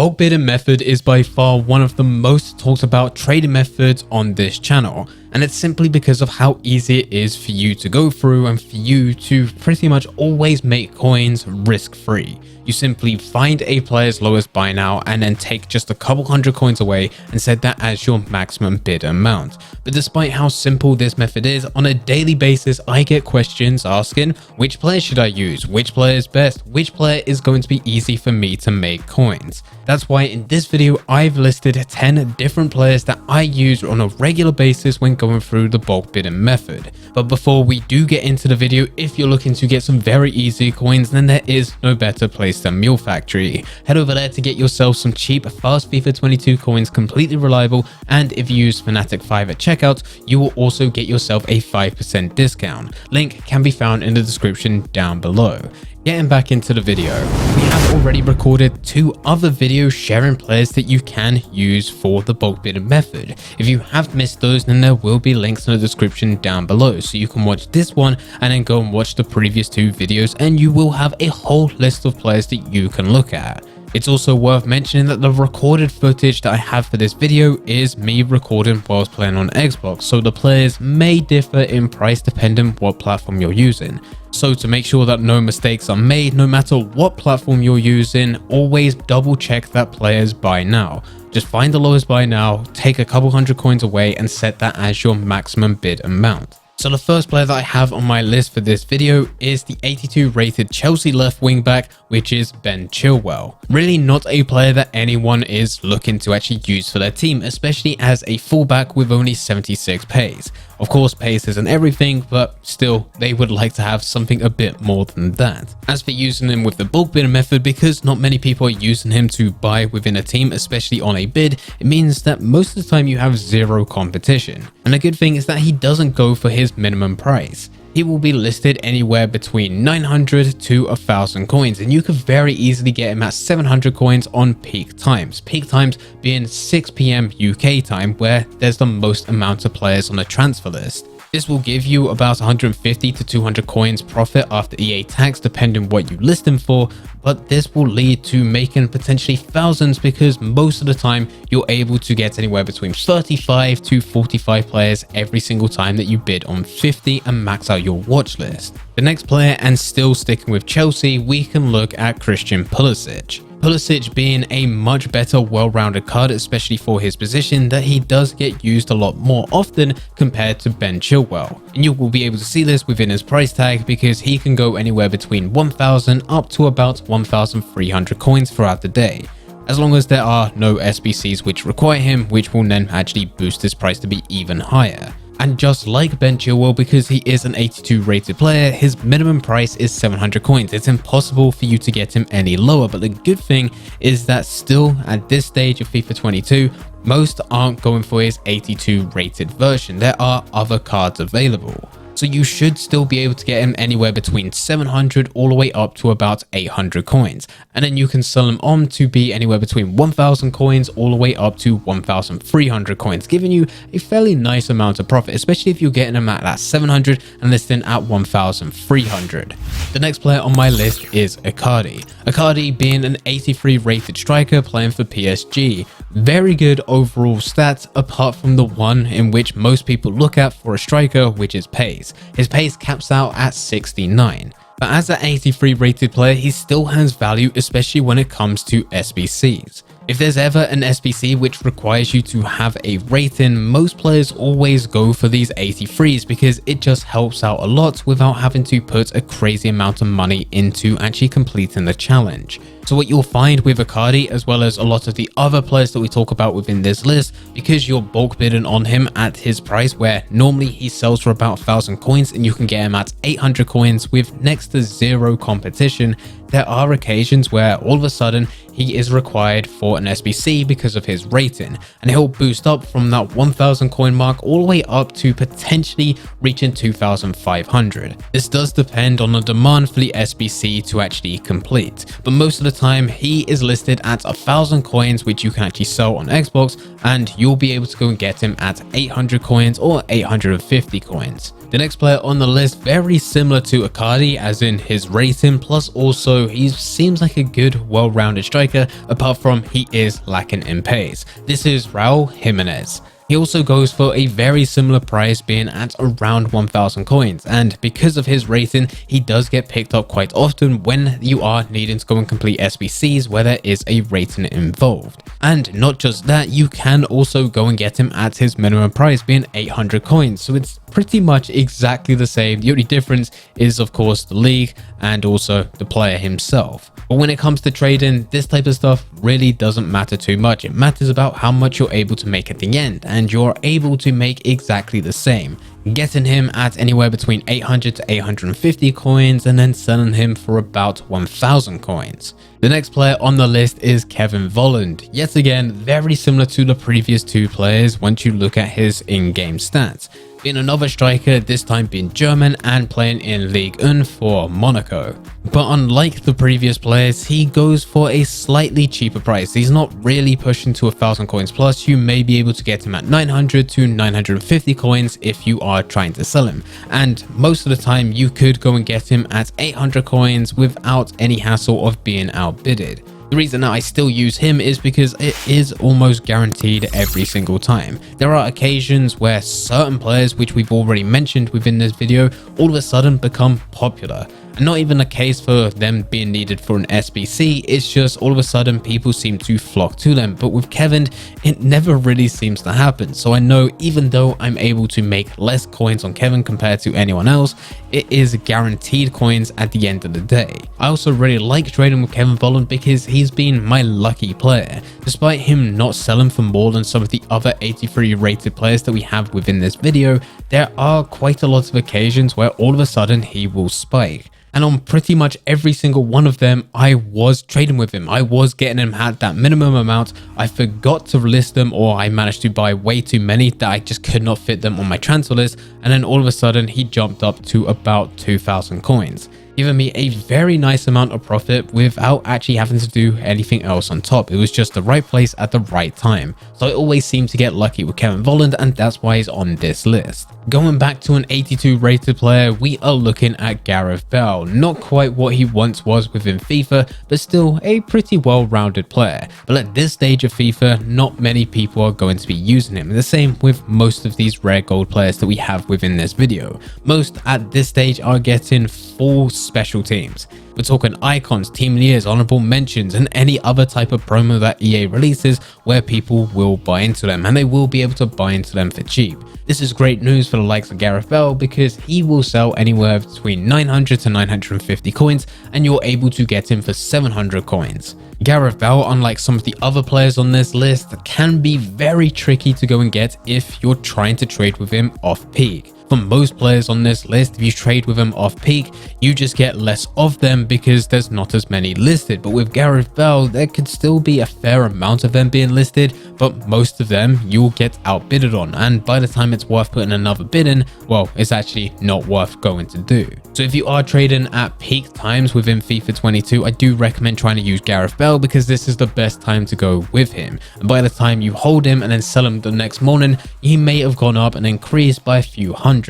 bulk bidding method is by far one of the most talked about trading methods on this channel, and it's simply because of how easy it is for you to go through and for you to pretty much always make coins risk-free. You simply find a player's lowest buy now and then take just a couple hundred coins away and set that as your maximum bid amount. But despite how simple this method is, on a daily basis I get questions asking which player should I use, which player is best, which player is going to be easy for me to make coins. That's why in this video I've listed 10 different players that I use on a regular basis when going through the bulk bidding method. But before we do get into the video, if you're looking to get some very easy coins, then there is no better place than Mule Factory. Head over there to get yourself some cheap fast FIFA 22 coins, completely reliable, and if you use Fnatic5 at checkout, you will also get yourself a 5% discount. Link can be found in the description down below. Getting back into the video, we have already recorded 2 other videos sharing players that you can use for the bulk bidding method. If you have missed those, then there will be links in the description down below, so you can watch this one and then go and watch the previous 2 videos, and you will have a whole list of players that you can look at. It's also worth mentioning that the recorded footage that I have for this video is me recording whilst playing on Xbox, so the players may differ in price depending what platform you're using. So to make sure that no mistakes are made, no matter what platform you're using, always double check that player's buy now. Just find the lowest buy now, take a couple hundred coins away and set that as your maximum bid amount. So the first player that I have on my list for this video is the 82 rated Chelsea left wing back, which is Ben Chilwell. Really not a player that anyone is looking to actually use for their team, especially as a fullback with only 76 pace. Of course, pace isn't everything, but still, they would like to have something a bit more than that. As for using him with the bulk bidding method, because not many people are using him to buy within a team, especially on a bid, it means that most of the time you have zero competition. And the good thing is that he doesn't go for his minimum price. He will be listed anywhere between 900 to 1000 coins, and you could very easily get him at 700 coins on peak times. Peak times being 6 PM UK time, where there's the most amount of players on the transfer list. This will give you about 150 to 200 coins profit after EA tax, depending what you list him for, but this will lead to making potentially thousands, because most of the time you're able to get anywhere between 35 to 45 players every single time that you bid on 50 and max out your watch list. The next player, and still sticking with Chelsea, we can look at Christian Pulisic. Pulisic being a much better well-rounded card, especially for his position, that he does get used a lot more often compared to Ben Chilwell. And you will be able to see this within his price tag, because he can go anywhere between 1000 up to about 1300 coins throughout the day, as long as there are no SBCs which require him, which will then actually boost his price to be even higher. And just like Ben Chilwell, because he is an 82 rated player, his minimum price is 700 coins. It's impossible for you to get him any lower, but the good thing is that still at this stage of FIFA 22, most aren't going for his 82 rated version. There are other cards available. So you should still be able to get him anywhere between 700 all the way up to about 800 coins. And then you can sell him on to be anywhere between 1000 coins all the way up to 1300 coins, giving you a fairly nice amount of profit, especially if you're getting him at that 700 and listing at 1300. The next player on my list is Icardi. Icardi being an 83 rated striker playing for PSG. Very good overall stats, apart from the one in which most people look at for a striker, which is pace. His pace caps out at 69. But as an 83 rated player, he still has value, especially when it comes to SBCs. If there's ever an SBC which requires you to have a rating, most players always go for these 83s, because it just helps out a lot without having to put a crazy amount of money into actually completing the challenge. So what you'll find with Icardi, as well as a lot of the other players that we talk about within this list, because you're bulk bidding on him at his price, where normally he sells for about 1000 coins and you can get him at 800 coins with next to zero competition, there are occasions where all of a sudden he is required for an SBC because of his rating, and he'll boost up from that 1000 coin mark all the way up to potentially reaching 2500. This does depend on the demand for the SBC to actually complete, but most of the time he is listed at 1000 coins, which you can actually sell on Xbox, and you'll be able to go and get him at 800 coins or 850 coins. The next player on the list, very similar to Icardi, as in his rating plus also so he seems like a good, well-rounded striker, apart from he is lacking in pace. This is Raul Jimenez. He also goes for a very similar price, being at around 1000 coins, and because of his rating, he does get picked up quite often when you are needing to go and complete SBCs where there is a rating involved. And not just that, you can also go and get him at his minimum price, being 800 coins, so it's pretty much exactly the same. The only difference is of course the league and also the player himself. But when it comes to trading, this type of stuff really doesn't matter too much. It matters about how much you're able to make at the end, and you're able to make exactly the same, getting him at anywhere between 800 to 850 coins and then selling him for about 1000 coins. The next player on the list is Kevin Volland. Yet again, very similar to the previous two players once you look at his in-game stats. Being another striker, this time being German and playing in Ligue 1 for Monaco. But unlike the previous players, he goes for a slightly cheaper price. He's not really pushing to 1000 coins plus. You may be able to get him at 900 to 950 coins if you are trying to sell him. And most of the time you could go and get him at 800 coins without any hassle of being outbidded. The reason that I still use him is because it is almost guaranteed every single time. There are occasions where certain players, which we've already mentioned within this video, all of a sudden become popular. And not even a case for them being needed for an SBC, it's just all of a sudden people seem to flock to them. But with Kevin, it never really seems to happen. So I know even though I'm able to make less coins on Kevin compared to anyone else, it is guaranteed coins at the end of the day. I also really like trading with Kevin Volland because he's been my lucky player. Despite him not selling for more than some of the other 83 rated players that we have within this video, there are quite a lot of occasions where all of a sudden he will spike. And on pretty much every single one of them, I was trading with him. I was getting him at that minimum amount. I forgot to list them, or I managed to buy way too many that I just could not fit them on my transfer list. And then all of a sudden he jumped up to about 2000 coins, giving me a very nice amount of profit without actually having to do anything else on top. It was just the right place at the right time. So I always seem to get lucky with Kevin Volland, and that's why he's on this list. Going back to an 82 rated player, we are looking at Gareth Bale. Not quite what he once was within FIFA, but still a pretty well-rounded player. But at this stage of FIFA, not many people are going to be using him. The same with most of these rare gold players that we have within this video. Most at this stage are getting full special teams. We're talking icons, team years, honorable mentions, and any other type of promo that EA releases where people will buy into them, and they will be able to buy into them for cheap. This is great news for the likes of Gareth Bale because he will sell anywhere between 900 to 950 coins, and you're able to get him for 700 coins. Gareth Bale, unlike some of the other players on this list, can be very tricky to go and get if you're trying to trade with him off peak. For most players on this list, if you trade with them off peak, you just get less of them because there's not as many listed. But with Gareth Bale, there could still be a fair amount of them being listed, but most of them you'll get outbidded on, and by the time it's worth putting another bid in, well, it's actually not worth going to do. So if you are trading at peak times within FIFA 22, I do recommend trying to use Gareth Bale because this is the best time to go with him. And by the time you hold him and then sell him the next morning, he may have gone up and increased by a few hundred.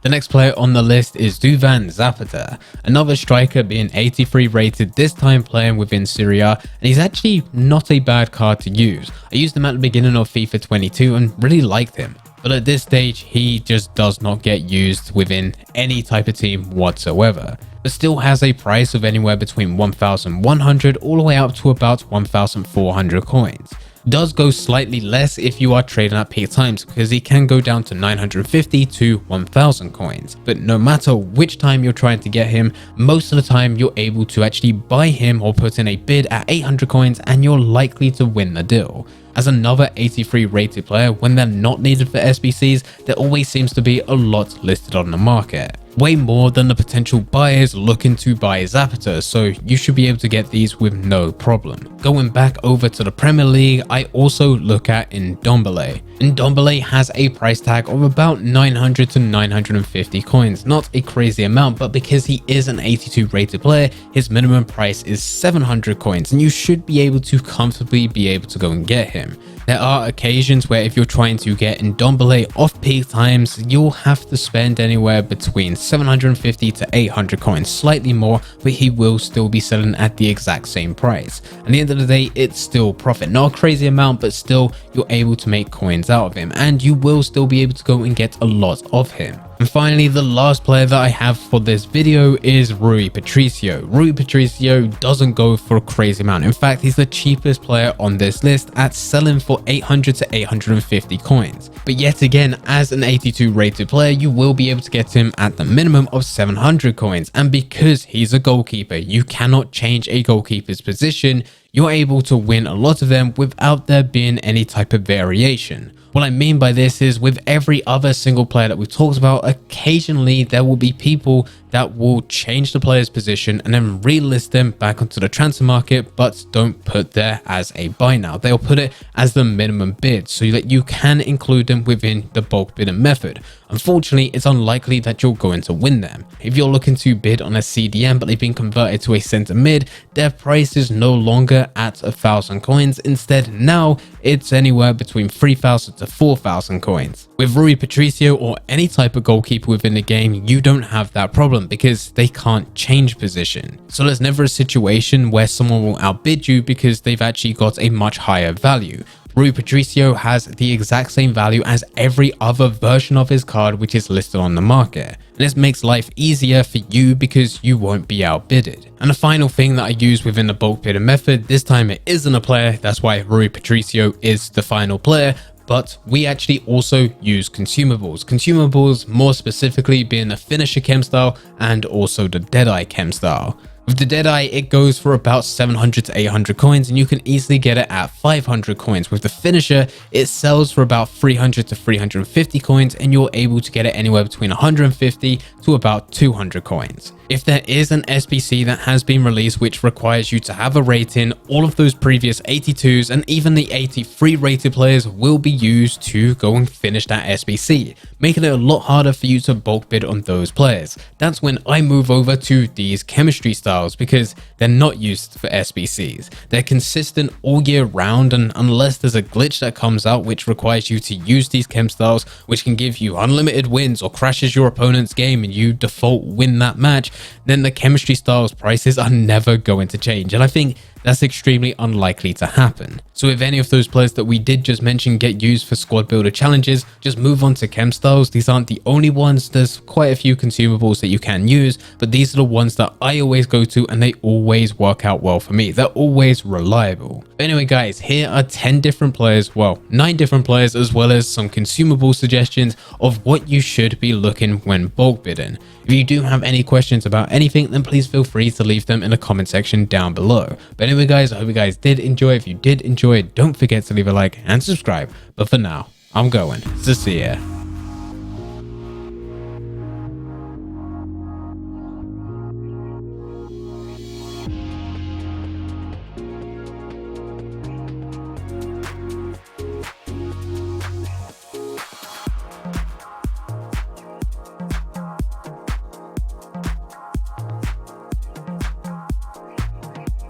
The next player on the list is Duvan Zafferder, another striker being 83 rated, this time playing within Syria, and he's actually not a bad card to use. I used him at the beginning of FIFA 22 and really liked him, but at this stage he just does not get used within any type of team whatsoever, but still has a price of anywhere between 1100 all the way up to about 1400 coins. Does go slightly less if you are trading at peak times because he can go down to 950 to 1000 coins. But no matter which time you're trying to get him, most of the time you're able to actually buy him or put in a bid at 800 coins and you're likely to win the deal. As another 83 rated player, when they're not needed for SBCs, there always seems to be a lot listed on the market. Way more than the potential buyers looking to buy Zapata, so you should be able to get these with no problem. Going back over to the Premier League, I also look at Ndombele. Ndombele has a price tag of about 900 to 950 coins, not a crazy amount, but because he is an 82 rated player, his minimum price is 700 coins, and you should be able to comfortably be able to go and get him. There are occasions where if you're trying to get Ndombele off peak times, you'll have to spend anywhere between 750 to 800 coins, slightly more, but he will still be selling at the exact same price. At the end of the day, it's still profit. Not a crazy amount, but still you're able to make coins out of him, and you will still be able to go and get a lot of him. And finally, the last player that I have for this video is Rui Patricio. Rui Patricio doesn't go for a crazy amount. In fact, he's the cheapest player on this list at selling for 800 to 850 coins. But yet again, as an 82 rated player, you will be able to get him at the minimum of 700 coins. And because he's a goalkeeper, you cannot change a goalkeeper's position. You're able to win a lot of them without there being any type of variation. What I mean by this is with every other single player that we've talked about, occasionally there will be people that will change the player's position and then relist them back onto the transfer market, but don't put there as a buy now. They'll put it as the minimum bid so that you can include them within the bulk bidding method. Unfortunately, it's unlikely that you're going to win them. If you're looking to bid on a CDM but they've been converted to a center mid, their price is no longer at 1,000 coins. Instead, now it's anywhere between 3,000 to 4,000 coins. With Rui Patricio or any type of goalkeeper within the game, you don't have that problem because they can't change position. So there's never a situation where someone will outbid you because they've actually got a much higher value. Rui Patricio has the exact same value as every other version of his card which is listed on the market. And this makes life easier for you because you won't be outbidded. And the final thing that I use within the bulk bidding method, this time it isn't a player, that's why Rui Patricio is the final player, but we actually also use consumables. Consumables more specifically being the finisher chem style and also the Deadeye chem style. With the Deadeye, it goes for about 700 to 800 coins and you can easily get it at 500 coins. With the finisher, it sells for about 300 to 350 coins and you're able to get it anywhere between 150 to about 200 coins. If there is an SBC that has been released which requires you to have a rating, all of those previous 82s and even the 83 rated players will be used to go and finish that SBC, making it a lot harder for you to bulk bid on those players. That's when I move over to these chemistry styles because they're not used for SBCs. They're consistent all year round, and unless there's a glitch that comes out which requires you to use these chem styles which can give you unlimited wins or crashes your opponent's game and you default win that match, then the chemistry styles prices are never going to change, and I think that's extremely unlikely to happen. So if any of those players that we did just mention get used for squad builder challenges, just move on to chem styles. These aren't the only ones, there's quite a few consumables that you can use, but these are the ones that I always go to and they always work out well for me. They're always reliable. But anyway guys, here are 10 different players, well 9 different players, as well as some consumable suggestions of what you should be looking when bulk bidding. If you do have any questions about anything, then please feel free to leave them in the comment section down below. But anyway guys, I hope you guys did enjoy. If you did enjoy, don't forget to leave a like and subscribe. But for now, I'm going. So see ya.